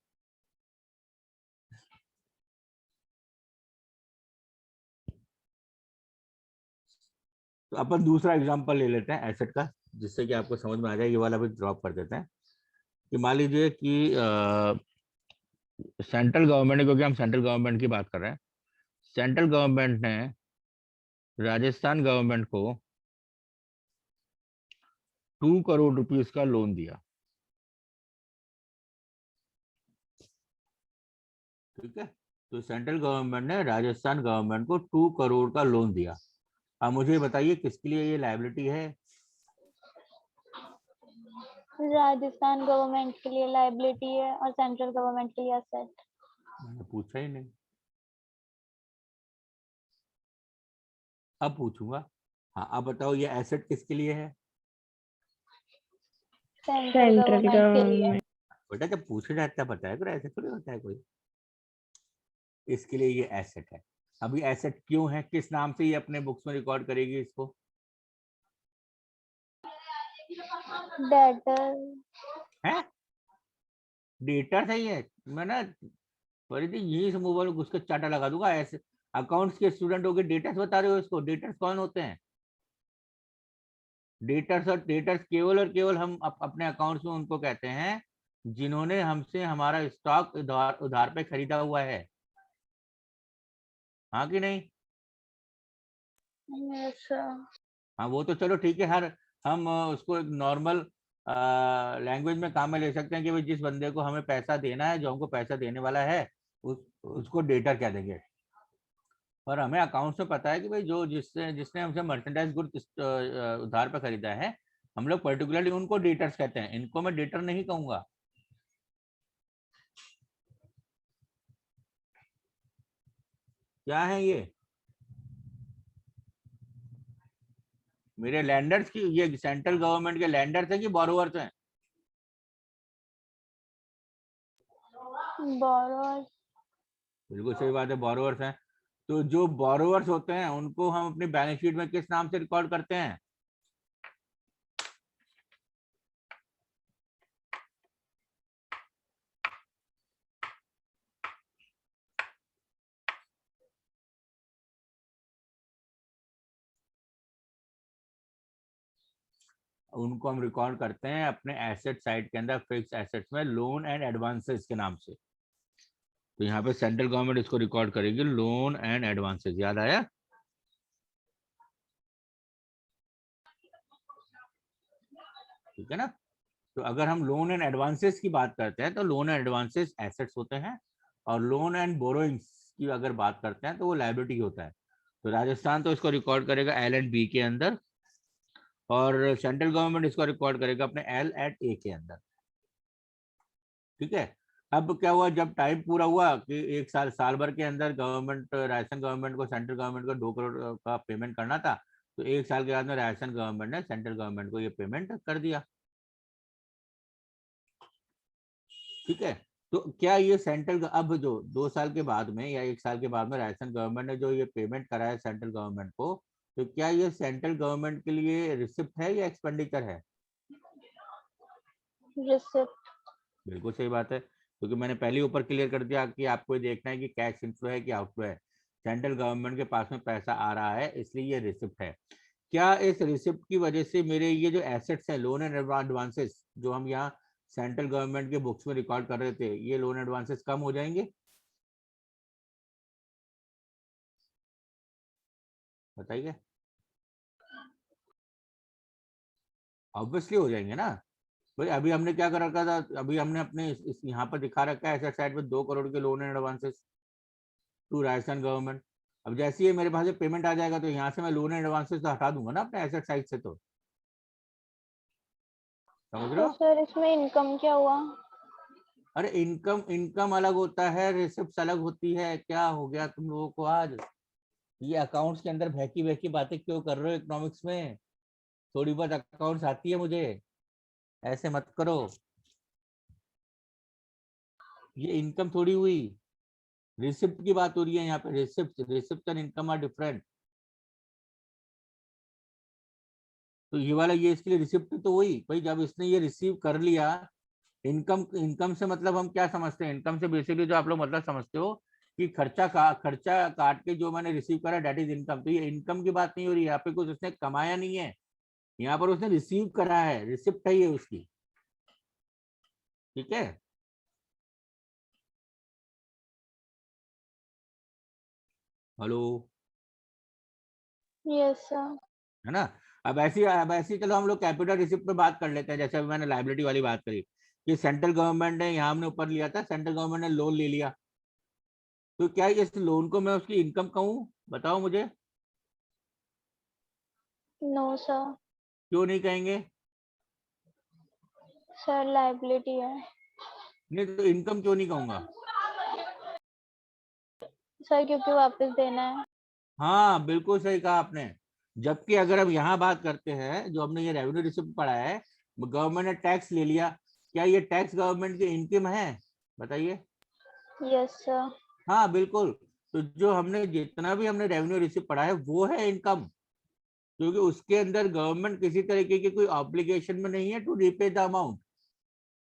तो अपन दूसरा एग्जांपल ले लेते हैं एसेट का, जिससे कि आपको समझ में आ जाए। ये वाला भी ड्रॉप कर देते हैं कि मान लीजिए कि सेंट्रल गवर्नमेंट, क्योंकि हम सेंट्रल गवर्नमेंट की बात कर रहे हैं, सेंट्रल गवर्नमेंट ने राजस्थान गवर्नमेंट को 2 करोड़ रुपीस का लोन दिया। ठीक है। तो सेंट्रल गवर्नमेंट ने राजस्थान गवर्नमेंट को 2 करोड़ का लोन दिया। अब मुझे बताइए किसके लिए ये लायबिलिटी है? राजस्थान गवर्नमेंट के लिए लाइबिलिटी है और सेंट्रल गवर्नमेंट के लिए एसेट। मैंने पूछा ही नहीं, अब पूछूंगा। हाँ, अब बताओ ये एसेट किसके लिए है? सेंट्रल Central गवर्नमेंट के लिए। government. बेटा जब पूछे जाता है पता है, कोई ऐसे थोड़ी होता है कोई। इसके लिए ये एसेट है। अभी एसेट क्यों है, किस नाम से ये अपने बुक्स में रिकॉर्ड करेगी इसको? डेटर। है डेटर सही है। मैं ना फरीदी यही से मोबाइल में घुस के चाटा लगा दूंगा। ऐसे अकाउंट्स के स्टूडेंट हो के डेटर्स बता रहे हो इसको? डेटर्स कौन होते हैं? डेटर्स और डेटर्स केवल और केवल हम अपने अकाउंट्स में उनको कहते हैं जिन्होंने हमसे हमारा स्टॉक उधार उधार पे खरीदा हुआ है। हाँ कि नहीं? Yes sir. हाँ, वो तो चलो ठीक है। हर हम उसको एक नॉर्मल लैंग्वेज में काम में ले सकते हैं कि भाई जिस बंदे को हमें पैसा देना है, जो हमको पैसा देने वाला है, उसको डेटर कह देंगे। पर हमें अकाउंट्स में पता है कि भाई जो जिसने हमसे मर्चेंडाइज गुड्स उधार पे खरीदा है, हम लोग पर्टिकुलरली उनको डेटर्स कहते हैं। इनको मैं डेटर नहीं कहूंगा। क्या है ये? मेरे लैंडर्स की, ये सेंट्रल गवर्नमेंट के लैंडर्स है कि बोरोवर्स हैं? बोरोअर। बिल्कुल सही बात है, बोरोवर्स हैं। तो जो बोरोवर्स होते हैं उनको हम अपनी बैलेंस शीट में किस नाम से रिकॉर्ड करते हैं? उनको हम रिकॉर्ड करते हैं अपने एसेट साइड के अंदर, फिक्स एसेट्स में, लोन एंड एडवांसेस के नाम से। तो यहाँ पे सेंट्रल गवर्नमेंट इसको रिकॉर्ड करेगी लोन एंड एडवांसेस। याद आया? ठीक है ना? तो अगर हम लोन एंड एडवांसेस की बात करते हैं तो लोन एंड एडवांसेस एसेट्स होते हैं, और लोन एंड बोरोइंग्स की अगर बात करते हैं तो वो लायबिलिटी होता है। तो राजस्थान तो इसको रिकॉर्ड करेगा एल एंड बी के अंदर, और सेंट्रल गवर्नमेंट इसको रिकॉर्ड करेगा अपने एल एंड ए के अंदर। ठीक है। अब क्या हुआ, जब टाइम पूरा हुआ कि एक साल भर के अंदर गवर्नमेंट, राजस्थान गवर्नमेंट को सेंट्रल गवर्नमेंट को 2 करोड़ का पेमेंट करना था, तो 1 साल के बाद में राजस्थान गवर्नमेंट ने सेंट्रल गवर्नमेंट को ये पेमेंट कर दिया। ठीक है। तो क्या ये सेंट्रल, अब जो 2 साल के बाद में या 1 साल के बाद में राजस्थान गवर्नमेंट ने जो ये पेमेंट करा है सेंट्रल गवर्नमेंट को, तो क्या ये सेंट्रल गवर्नमेंट के लिए रिसिप्ट है या एक्सपेंडिचर है? रिसिप्ट। बिल्कुल सही बात है, क्योंकि मैंने पहले ऊपर क्लियर कर दिया कि आपको ये देखना है कि कैश इनफ्लो है कि आउटफ्लो है। सेंट्रल गवर्नमेंट के पास में पैसा आ रहा है, इसलिए ये रिसिप्ट है। क्या इस रिसिप्ट की वजह से मेरे ये जो एसेट्स हैं, लोन एंड एडवांसेस, जो हम यहाँ सेंट्रल गवर्नमेंट के बुक्स में रिकॉर्ड कर रहे थे, ये लोन एडवांसेस कम हो जाएंगे? बताइए। ऑब्वियसली हो जाएंगे ना भाई। अभी हमने क्या कर रखा था, अभी हमने अपने इस यहाँ पर दिखा रखा है एसेट साइड पे 2 करोड़ के loan and advances to Rajasthan government. अब जैसे ही मेरे पास ये पेमेंट आ जाएगा, तो यहाँ से मैं लोन एंड एडवांसेस तो हटा दूंगा ना अपने एसेट साइड से। तो समझ रहे तो हो? सर इसमें इनकम क्या हुआ? अरे इनकम, इनकम अलग होता है, रिसिप्ट अलग होती है। क्या हो गया तुम लोगों को आज? ये अकाउंट्स के अंदर बहकी बहकी बातें क्यों कर रहे हो इकोनॉमिक्स में? थोड़ी बहुत अकाउंट्स आती है मुझे, ऐसे मत करो। ये इनकम थोड़ी हुई, रिसिप्ट की बात हो रही है यहाँ पे। Receipt and income are different. तो ये वाला, ये इसके लिए रिसिप्ट तो वही भाई, जब इसने ये रिसीव कर लिया। इनकम, इनकम से मतलब हम क्या समझते हैं? इनकम से बेसिकली जो आप लोग मतलब समझते हो कि खर्चा काट के जो मैंने रिसीव करा, डेट इज इनकम। तो ये इनकम की बात नहीं हो रही है यहाँ पे, कुछ उसने कमाया नहीं है, यहाँ पर उसने रिसीव करा है, रिसिप्ट है ये उसकी। ठीक है। हेलो। Yes sir. है ना? अब ऐसी चलो हम लोग कैपिटल रिसिप्ट पे बात कर लेते हैं। जैसे अभी मैंने लाइबिलिटी वाली बात करी कि सेंट्रल गवर्नमेंट ने, यहाँ हमने ऊपर लिया था, सेंट्रल गवर्नमेंट ने लोन ले लिया, तो क्या इस लोन को मैं उसकी इनकम कहूँ? बताओ मुझे। No sir. क्यों नहीं कहेंगे? सर लायबिलिटी है। नहीं तो इनकम क्यों नहीं कहूंगा? सर क्योंकि वापस देना है। हाँ बिल्कुल सही कहा आपने। जबकि अगर हम यहाँ बात करते हैं, जो हमने ये रेवेन्यू रिसिप्ट पढ़ा है, गवर्नमेंट ने टैक्स ले लिया, क्या ये टैक्स गवर्नमेंट की इनकम है? बताइए। Yes sir. हाँ बिल्कुल। तो जो हमने, जितना भी हमने रेवेन्यू रिसिप्ट पढ़ा है, वो है इनकम, क्योंकि उसके अंदर गवर्नमेंट किसी तरीके की कोई ऑब्लिगेशन में नहीं है to repay the amount.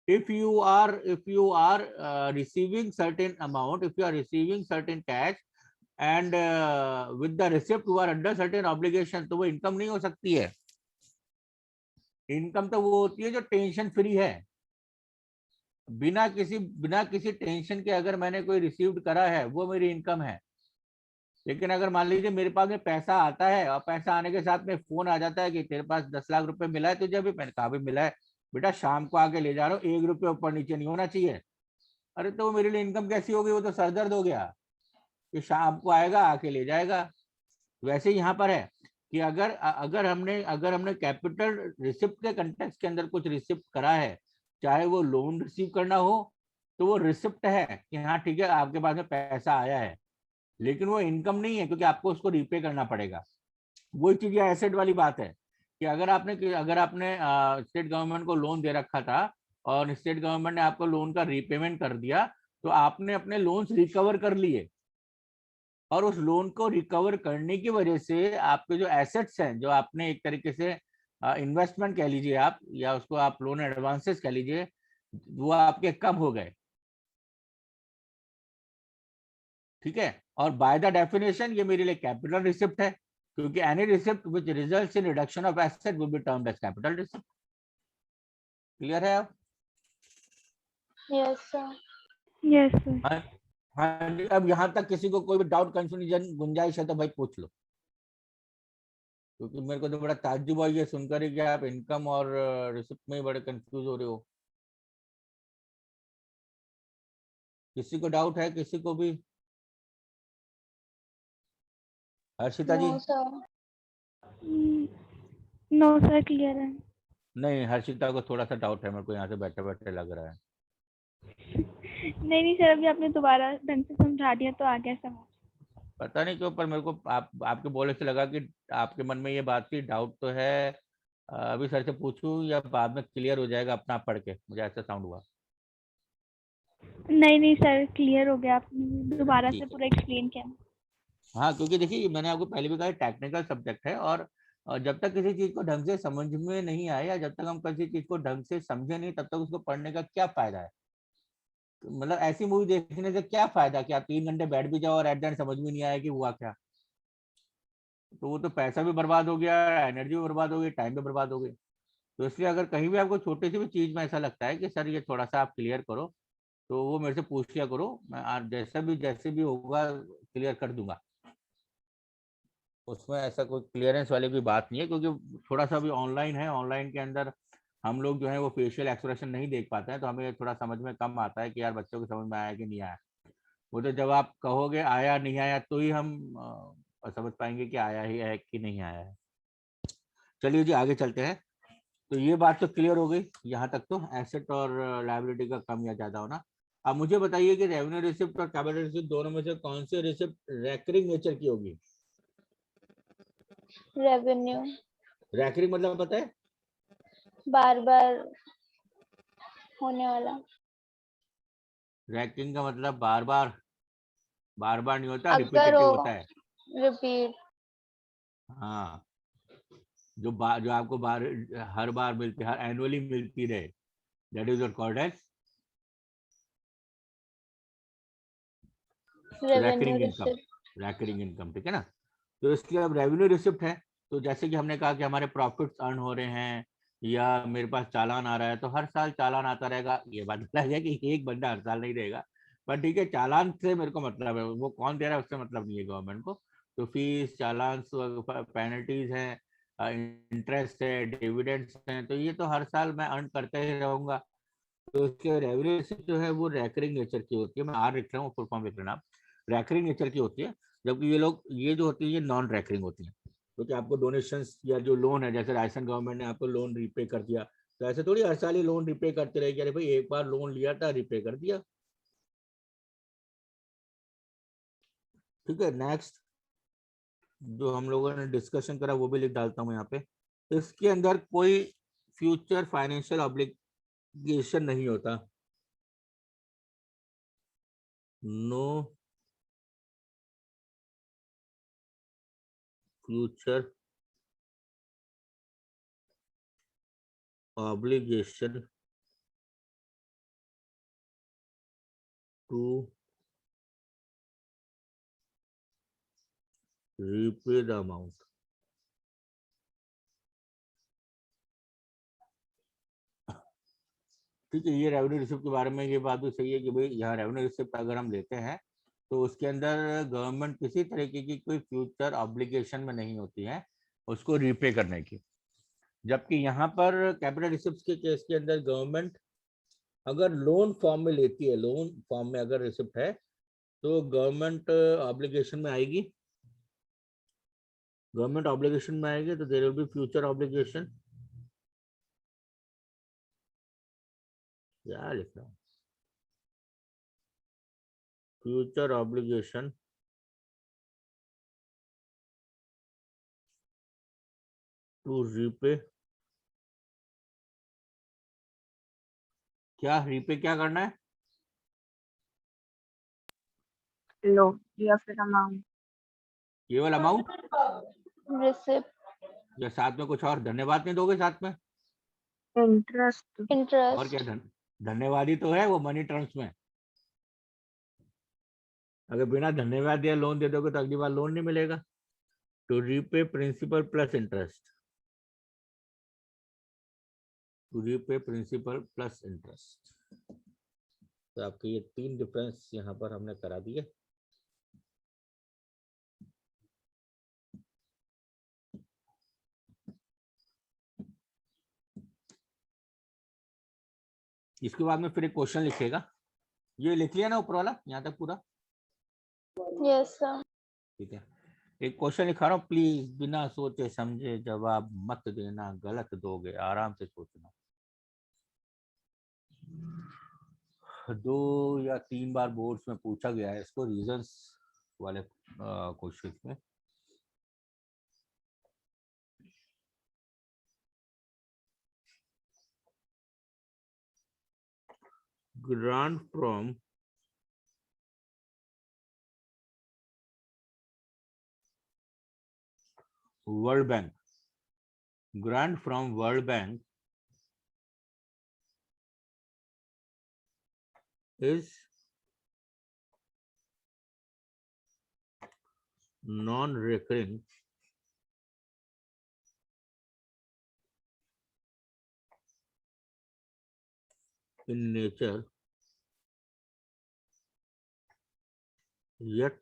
if you are receiving certain amount, if you are receiving certain cash and with the receipt you are under certain obligation, तो वो इनकम नहीं हो सकती है। इनकम तो वो होती है जो टेंशन फ्री है, बिना किसी टेंशन के अगर मैंने कोई रिसीव्ड करा है, वो मेरी इनकम है। लेकिन अगर मान लीजिए मेरे पास में पैसा आता है, और पैसा आने के साथ में फोन आ जाता है कि तेरे पास 10 लाख रुपए मिला है तुझे, अभी मैंने कहा भी मिला है बेटा, शाम को आके ले जा रहा हूँ, 1 रुपये ऊपर नीचे नहीं होना चाहिए। अरे तो वो मेरे लिए इनकम कैसी होगी? वो तो सरदर्द हो गया कि शाम को आएगा आके ले जाएगा। वैसे ही यहाँ पर है कि अगर हमने कैपिटल रिसिप्ट के कंटेक्स्ट के अंदर कुछ रिसिप्ट करा है, चाहे वो लोन रिसीव करना हो, तो वो रिसिप्ट है कि हाँ ठीक है आपके पास में पैसा आया है, लेकिन वो इनकम नहीं है, क्योंकि आपको उसको रीपे करना पड़ेगा। वही चीज ये एसेट वाली बात है कि अगर आपने स्टेट गवर्नमेंट को लोन दे रखा था, और स्टेट गवर्नमेंट ने आपको लोन का रीपेमेंट कर दिया, तो आपने अपने लोन्स रिकवर कर लिए, और उस लोन को रिकवर करने की वजह से आपके जो एसेट्स हैं, जो आपने एक तरीके से इन्वेस्टमेंट कह लीजिए आप, या उसको आप लोन एडवांसेस कह लीजिए, वो आपके कम हो गए। ठीक है। और बाय द डेफिनेशन ये मेरे लिए कैपिटल रिसिप्ट है, क्योंकि any receipt which results in reduction of asset will be termed as capital receipt. Clear है अब? Yes sir. Yes sir. हाँ। हाँ जी, अब यहाँ तक किसी को कोई भी डाउट, कंफ्यूजन, गुंजाइश है तो भाई पूछ लो, क्योंकि मेरे को तो बड़ा ताज्जुब हुआ ये सुनकर ही कि आप इनकम और रिसिप्ट में ही बड़े कंफ्यूज हो रहे हो। किसी को डाउट है? किसी को भी? Harshita ji? No sir. No sir, clear है। नहीं, हर्षिता को थोड़ा सा डाउट है, मेरे को यहाँ से बैठे बैठे लग रहा है। नहीं सर, अभी आपने दोबारा ढंग से समझा दिया तो आ गया समझ। पता नहीं क्यों, पर मेरे को आपके बोलने से लगा कि आपके मन में ये बात थी, डाउट तो है। अभी सर से पूछूं या बाद में क्लियर हो जाएगा अपना आप पढ़ के? मुझे ऐसा साउंड हुआ। नहीं सर, क्लियर हो गया, आपने दोबारा से ठीक है। पूरा एक्सप्लेन किया। हाँ, क्योंकि देखिए मैंने आपको पहले भी कहा टेक्निकल सब्जेक्ट है, और जब तक किसी चीज को ढंग से समझ में नहीं आए, या जब तक हम किसी चीज को ढंग से समझे नहीं, तब तक उसको पढ़ने का क्या फायदा है? मतलब ऐसी मूवी देखने से क्या फायदा कि आप 3 घंटे बैठ भी जाओ और एट द एंड समझ में नहीं आया कि हुआ क्या? तो वो तो पैसा भी बर्बाद हो गया, एनर्जी भी बर्बाद हो गई, टाइम भी बर्बाद हो गई। तो इसलिए अगर कहीं भी आपको छोटी सी भी चीज में ऐसा लगता है कि सर ये थोड़ा सा आप क्लियर करो, तो वो मेरे से पूछ लिया करो, मैं आप जैसे भी होगा क्लियर कर दूंगा। उसमें ऐसा कोई क्लियरेंस वाली कोई बात नहीं है, क्योंकि थोड़ा सा भी ऑनलाइन है, ऑनलाइन के अंदर हम लोग जो है वो फेशियल एक्सप्रेशन नहीं देख पाते हैं, तो हमें थोड़ा समझ में कम आता है कि यार बच्चों को समझ में आया कि नहीं आया। वो तो जब आप कहोगे आया नहीं आया तो ही हम समझ पाएंगे कि आया ही है कि नहीं आया है। चलिए जी, आगे चलते हैं। तो ये बात तो क्लियर हो गई यहाँ तक, तो एसेट और लायबिलिटी का कम या ज्यादा होना। अब मुझे बताइए कि रेवेन्यू रिसिप्ट और कैपिटल रिसिप्ट दोनों में से कौन सी रिसिप्ट रैकरिंग नेचर की होगी? रेवेन्यू। रैकरिंग मतलब पता है? बार बार होने वाला। रैकिंग का मतलब बार बार नहीं होता, अगर रिपीटेटिव होता हो है। रिपीट। हाँ, जो आपको हर बार मिलती, हर एनुअली मिलती रहे, that is what called as revenue recurring income. Receipt. Recurring income, ठीक है ना? तो इसके अब रेवेन्यू रिसिप्ट है। तो जैसे कि हमने कहा कि हमारे प्रॉफिट्स अर्न हो रहे हैं, या मेरे पास चालान आ रहा है, तो हर साल चालान आता रहेगा। ये बात अलग है कि एक बंदा हर साल नहीं देगा, पर ठीक है, चालान से मेरे को मतलब है, वो कौन दे रहा है उससे मतलब नहीं है गवर्नमेंट को। तो फीस, चालान, पेनल्टीज हैं, इंटरेस्ट है, डिविडेंड्स हैं, तो ये तो हर साल मैं अर्न करते ही रहूंगा। तो उसके रेवेन्यू रिसिप्ट जो है वो रैकरिंग नेचर की होती है। मैं आर लिख रहा हूँ, फुल फॉर्म लिख लेना आप। रैकरिंग नेचर की होती है, जबकि ये जो होती है ये नॉन रैकरिंग होती है। क्योंकि आपको डोनेशंस या जो लोन है, जैसे राजस्थान गवर्नमेंट ने आपको लोन रिपे कर दिया, तो ऐसे थोड़ी हर साल ही लोन रिपे करते रहेगी। अरे भाई, एक बार लोन लिया था, रिपे कर दिया। ठीक है, नेक्स्ट जो हम लोगों ने डिस्कशन करा वो भी लिख डालता हूँ यहाँ पे। इसके अंदर कोई फ्यूचर फाइनेंशियल ऑब्लिगेशन नहीं होता। No future obligation to repay the amount। ठीक है, ये रेवेन्यू रिसिप्ट के बारे में ये बात भी सही है कि भाई यहाँ रेवेन्यू रिसिप्ट अगर हम लेते हैं तो उसके अंदर गवर्नमेंट किसी तरीके की कोई फ्यूचर ऑब्लिगेशन में नहीं होती है उसको रीपे करने की। जबकि यहाँ पर कैपिटल रिसिप्ट के केस के अंदर गवर्नमेंट अगर लोन फॉर्म में लेती है, लोन फॉर्म में अगर रिसिप्ट है, तो गवर्नमेंट ऑब्लिगेशन में आएगी। गवर्नमेंट ऑब्लिगेशन में आएगी तो there will be future obligation. क्या लिख रहा हूँ? Future obligation to repay. क्या रीपे क्या करना है? लो, या फिर अमाउंट। केवल अमाउंट, रिसिप्ट। या साथ में कुछ और धन्यवाद नहीं दोगे साथ में? इंटरेस्ट। और क्या इंटरेस्ट। धन्यवाद ही तो है वो मनी टर्म्स में। अगर बिना धन्यवाद दिया लोन दे दोगे तो अगली बार लोन नहीं मिलेगा। To repay principal plus interest. To repay principal plus interest. तो आपके ये 3 डिफरेंस यहाँ पर हमने करा दिए। इसके बाद में फिर एक क्वेश्चन लिखेगा। ये लिख लिया ना ऊपर वाला यहाँ तक पूरा? Yes sir. ठीक है। एक क्वेश्चन लिखा रहा हूँ, प्लीज बिना सोचे समझे जवाब मत देना, गलत दोगे, आराम से सोचना। 2 या 3 बार बोर्ड्स में पूछा गया है इसको, रीजंस वाले क्वेश्चन में। Grant from World bank, grant from World Bank is non-recurring in nature, yet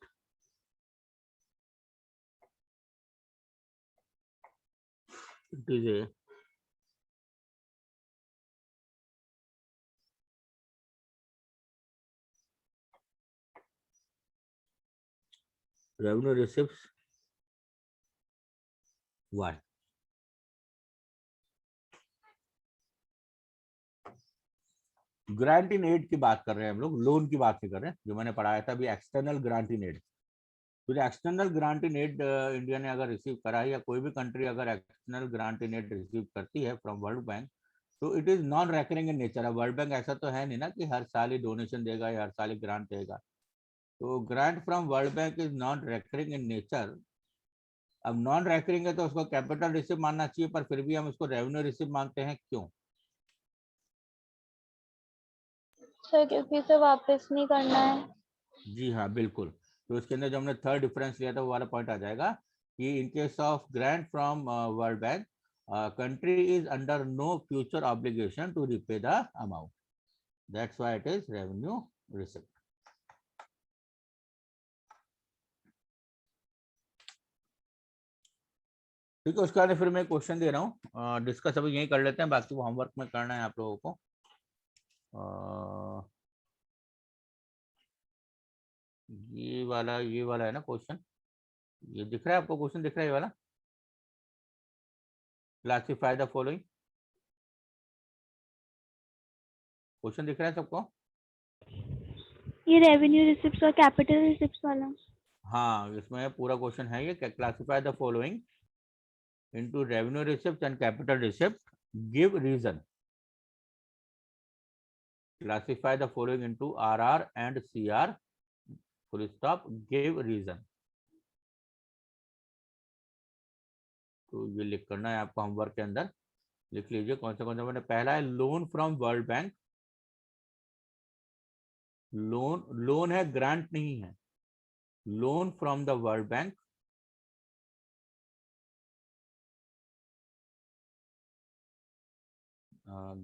it is a revenue receipts. Why? Grant in aid की बात कर रहे हैं हम लोग, लोन की बात नहीं कर रहे हैं। जो मैंने पढ़ाया था अभी एक्सटर्नल ग्रांट इन एड, तो जो external grant in aid India ने अगर रिसीव करा है, या कोई भी कंट्री अगर external grant in aid receive करती है फ्रॉम वर्ल्ड बैंक, तो it is non recurring in nature. अब वर्ल्ड बैंक ऐसा तो है नहीं ना कि हर साल ही डोनेशन देगा या हर साल ही ग्रांट देगा। तो grant from World bank is non recurring in nature. अब नॉन रेकरिंग है तो उसको कैपिटल रिसिव मानना चाहिए, पर फिर भी हम उसको रेवेन्यू रिसिव मानते हैं, क्यों? सर क्योंकि इसे वापस नहीं करना है। जी हाँ, बिल्कुल। तो इसके अंदर जो हमने थर्ड डिफरेंस लिया था वो वाला पॉइंट आ जाएगा कि in case of grant from World bank, country is under no future obligation to repay the amount. That's why it is revenue receipt. ठीक है, उसके बाद फिर मैं क्वेश्चन दे रहा हूँ, डिस्कस अभी यही कर लेते हैं, बाकी वो होमवर्क में करना है आप लोगों को। ये वाला है ना क्वेश्चन, ये दिख रहा है आपको? क्वेश्चन दिख रहा है ये वाला? क्लासिफाई द फॉलोइंग, क्वेश्चन दिख रहा है सबको? ये रेवेन्यू रिसिप्ट्स और कैपिटल रिसिप्ट्स वाला। हाँ, इसमें पूरा क्वेश्चन है ये, classify the following into revenue receipts and capital receipt, give reason. Classify the following into RR and CR, full stop, give reason. तो ये लिख करना है आपको होमवर्क के अंदर, लिख लीजिए कौन सा मैंने। पहला है loan from World Bank, loan है, ग्रांट नहीं है, loan from the World Bank.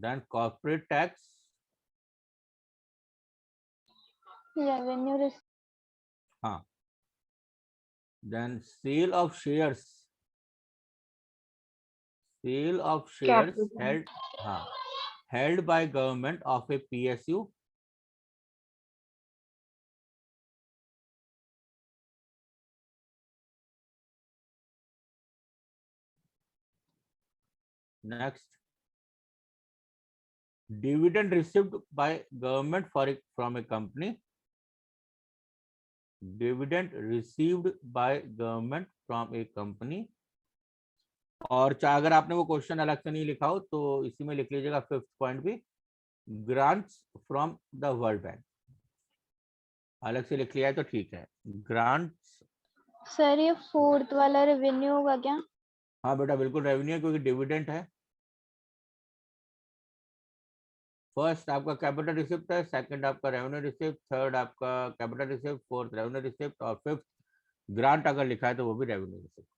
Then corporate tax, revenue receive. हाँ। Then sale of shares, sale of shares held, हाँ, held by government of a PSU, next dividend received by government from a company, dividend received by government from a company। और चाहे अगर आपने वो क्वेश्चन अलग से नहीं लिखा हो तो इसी में लिख लीजिएगा फिफ्थ पॉइंट भी, grants from the World bank, अलग से लिख लिया है तो ठीक है, ग्रांट्स। सर ये फोर्थ वाला रेवेन्यू होगा क्या? हाँ बेटा बिल्कुल रेवेन्यू है, क्योंकि डिविडेंड है। फर्स्ट आपका कैपिटल रिसिप्ट है, सेकंड आपका रेवेन्यू रिसिप्ट, थर्ड आपका capital receipt, fourth revenue receipt, और फिफ्थ ग्रांट अगर लिखा है तो वो भी रेवेन्यू रिसिप्ट।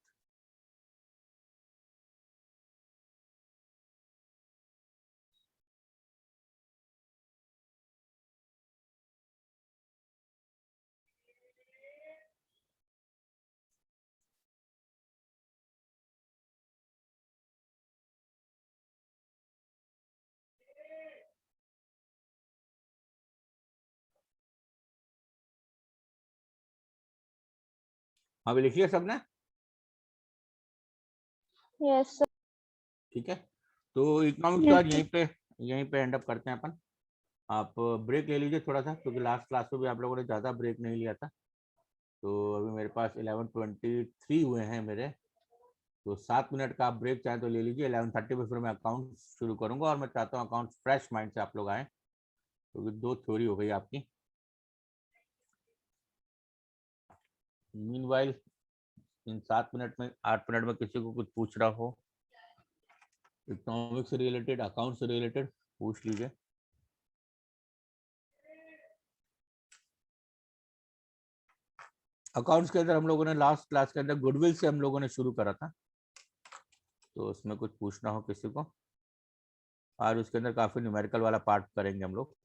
हाँ भी लिख लिया सबने? Yes sir. ठीक है, तो इकोनॉमिक्स Yes, आज sir. यहीं पे एंड अप करते हैं अपन। आप ब्रेक ले लीजिए थोड़ा सा, क्योंकि लास्ट क्लास में भी आप लोगों ने ज़्यादा ब्रेक नहीं लिया था। तो अभी मेरे पास 11:23 हुए हैं मेरे, तो 7 मिनट का आप ब्रेक चाहे तो ले लीजिए। 11:30 पे फिर मैं अकाउंट शुरू करूंगा, और मैं चाहता हूँ अकाउंट फ्रेश माइंड से आप लोग आए, क्योंकि 2 थ्योरी हो गई आपकी। मीनवाइल इन 7 मिनट में 8 मिनट में किसी को कुछ पूछ रहा हो इकोनॉमिक्स से रिलेटेड, अकाउंट से रिलेटेड, पूछ लीजिए। अकाउंट्स के अंदर हम लोगों ने लास्ट क्लास के अंदर गुडविल से हम लोगों ने शुरू करा था, तो उसमें कुछ पूछना हो किसी को। आज उसके अंदर काफी न्यूमेरिकल वाला पार्ट करेंगे हम लोग।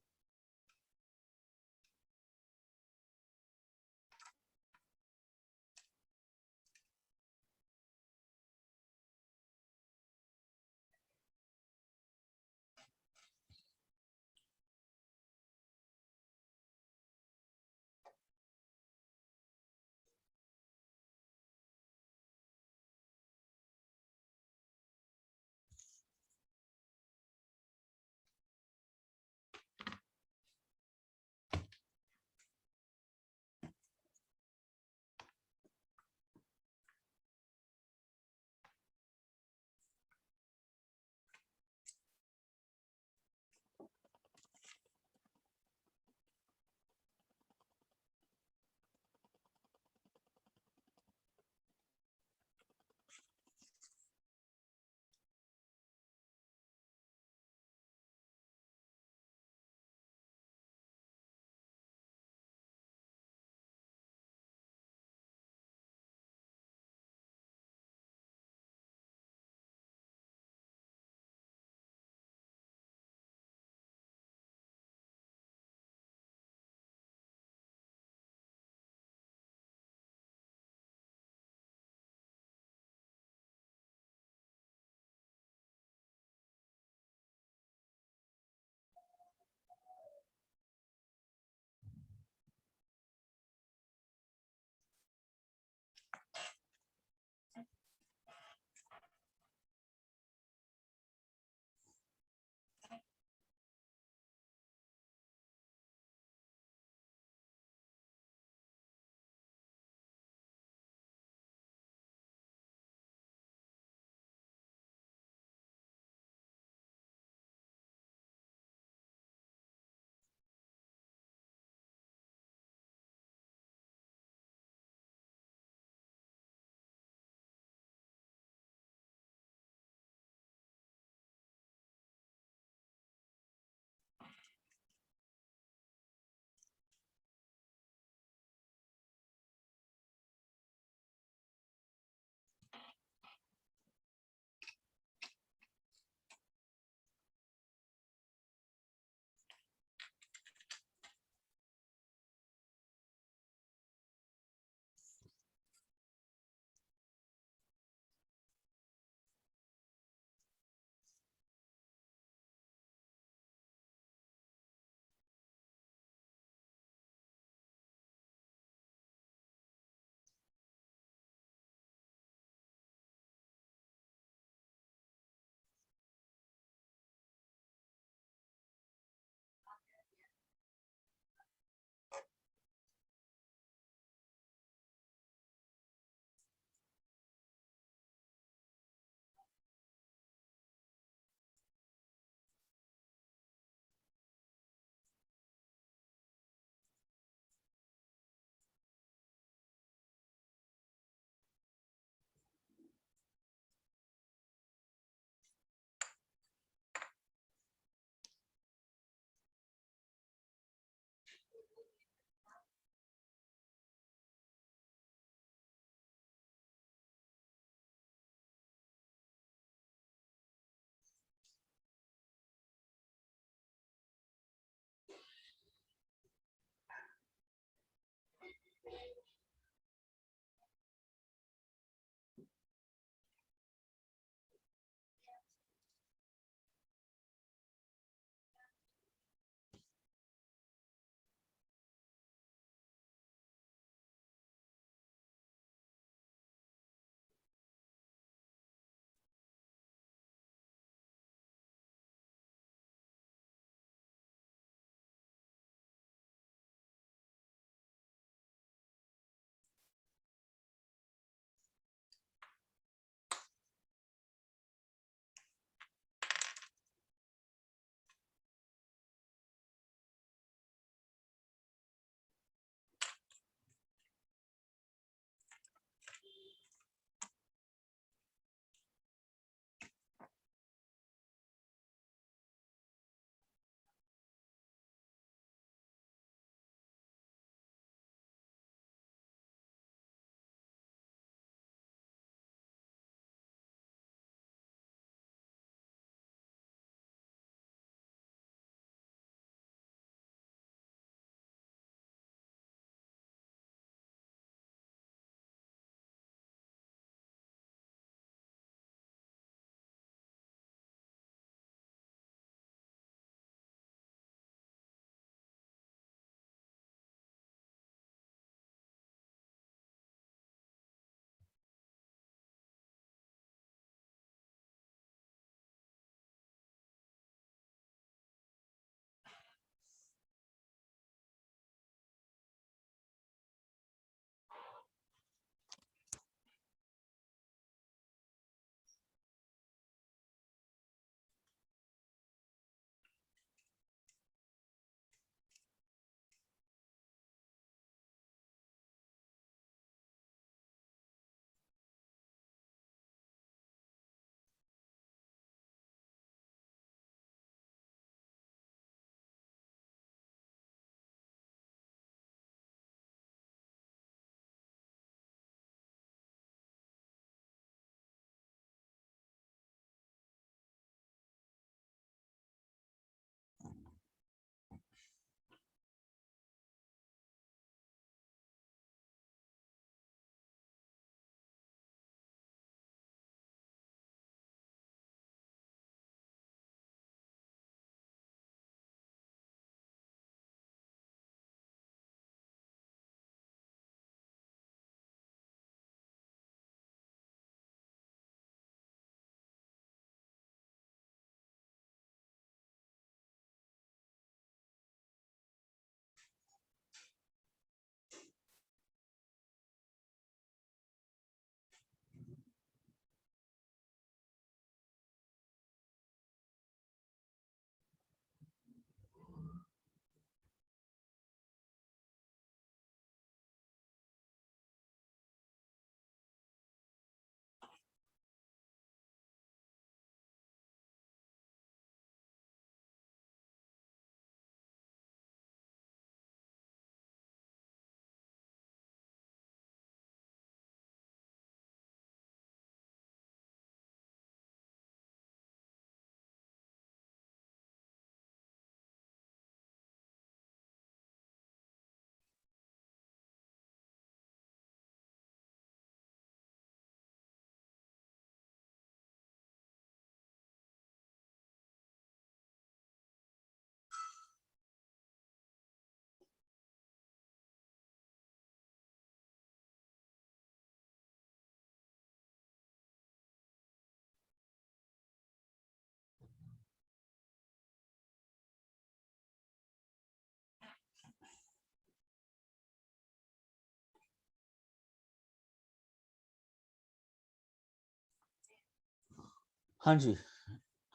हाँ जी,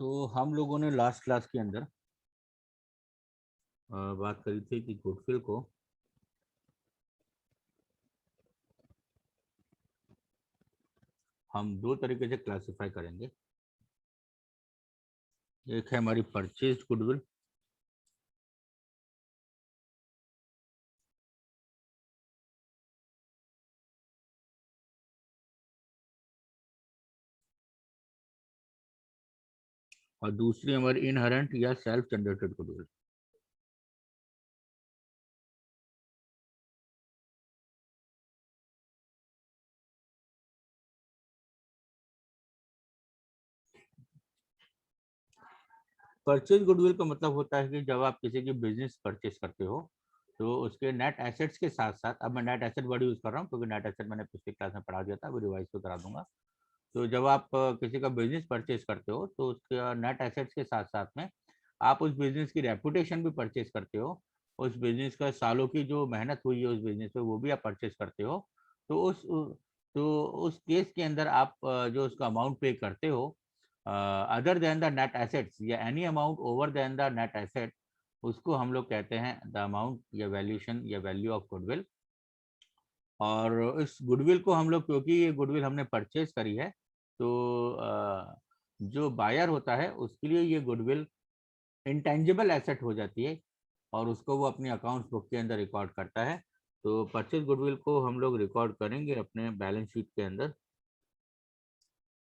तो हम लोगों ने लास्ट क्लास के अंदर बात करी थी कि गुडविल को हम दो तरीके से क्लासिफाई करेंगे। एक है हमारी परचेज गुडविल, और दूसरी हमारी इनहेरेंट या self generated goodwill. Purchase goodwill का मतलब होता है कि जब आप किसी की बिजनेस परचेज करते हो तो उसके नेट एसेट्स के साथ साथ, अब मैं नेट एसेट वर्ड यूज कर रहा हूँ क्योंकि नेट एसेट मैंने पिछली क्लास में पढ़ा दिया था, अभी रिवाइज तो करा दूंगा। तो जब आप किसी का बिजनेस परचेज करते हो तो उसके नेट एसेट्स के साथ साथ में आप उस बिजनेस की रेपुटेशन भी परचेज करते हो। उस बिजनेस का सालों की जो मेहनत हुई है उस बिजनेस पे वो भी आप परचेज करते हो। तो उस केस के अंदर आप जो उसका अमाउंट पे करते हो other than the net assets या any amount over than the net asset, उसको हम लोग कहते हैं द अमाउंट या वैल्यूएशन या वैल्यू ऑफ गुडविल। और इस गुडविल को हम लोग, क्योंकि ये गुडविल हमने परचेज करी है, तो जो बायर होता है उसके लिए ये गुडविल इंटेंजिबल एसेट हो जाती है और उसको वो अपनी अकाउंट्स बुक के अंदर रिकॉर्ड करता है। तो परचेज गुडविल को हम लोग रिकॉर्ड करेंगे अपने बैलेंस शीट के अंदर,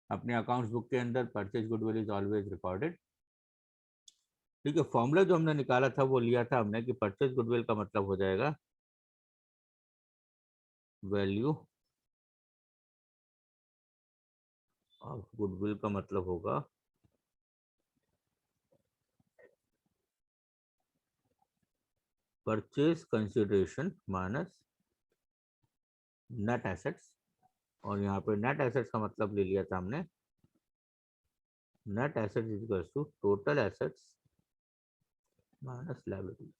अपने अकाउंट्स बुक के अंदर purchase goodwill is always recorded. ठीक है, फॉर्मूला जो हमने निकाला था वो लिया था हमने कि परचेज गुडविल का मतलब हो जाएगा वैल्यू ऑफ गुडविल का मतलब होगा purchase consideration minus net assets. और यहाँ पे नेट एसेट्स का मतलब ले लिया था हमने net assets is equal to total assets minus liability.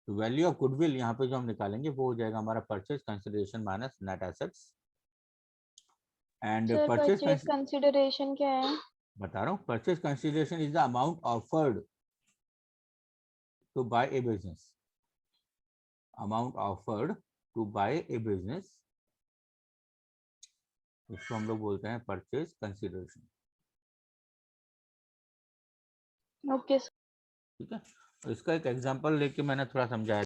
तो वैल्यू ऑफ गुडविल यहाँ पे जो हम निकालेंगे वो हो जाएगा हमारा purchase consideration minus net assets. And sir purchase purchase consideration क्या है? बता रहा हूँ, purchase consideration is the amount offered to buy a business, amount offered to buy a business, इसको हम लोग बोलते हैं परचेज कंसिडरेशन। ओके। ठीक है, इसका एक एग्जांपल लेके मैंने थोड़ा समझाया।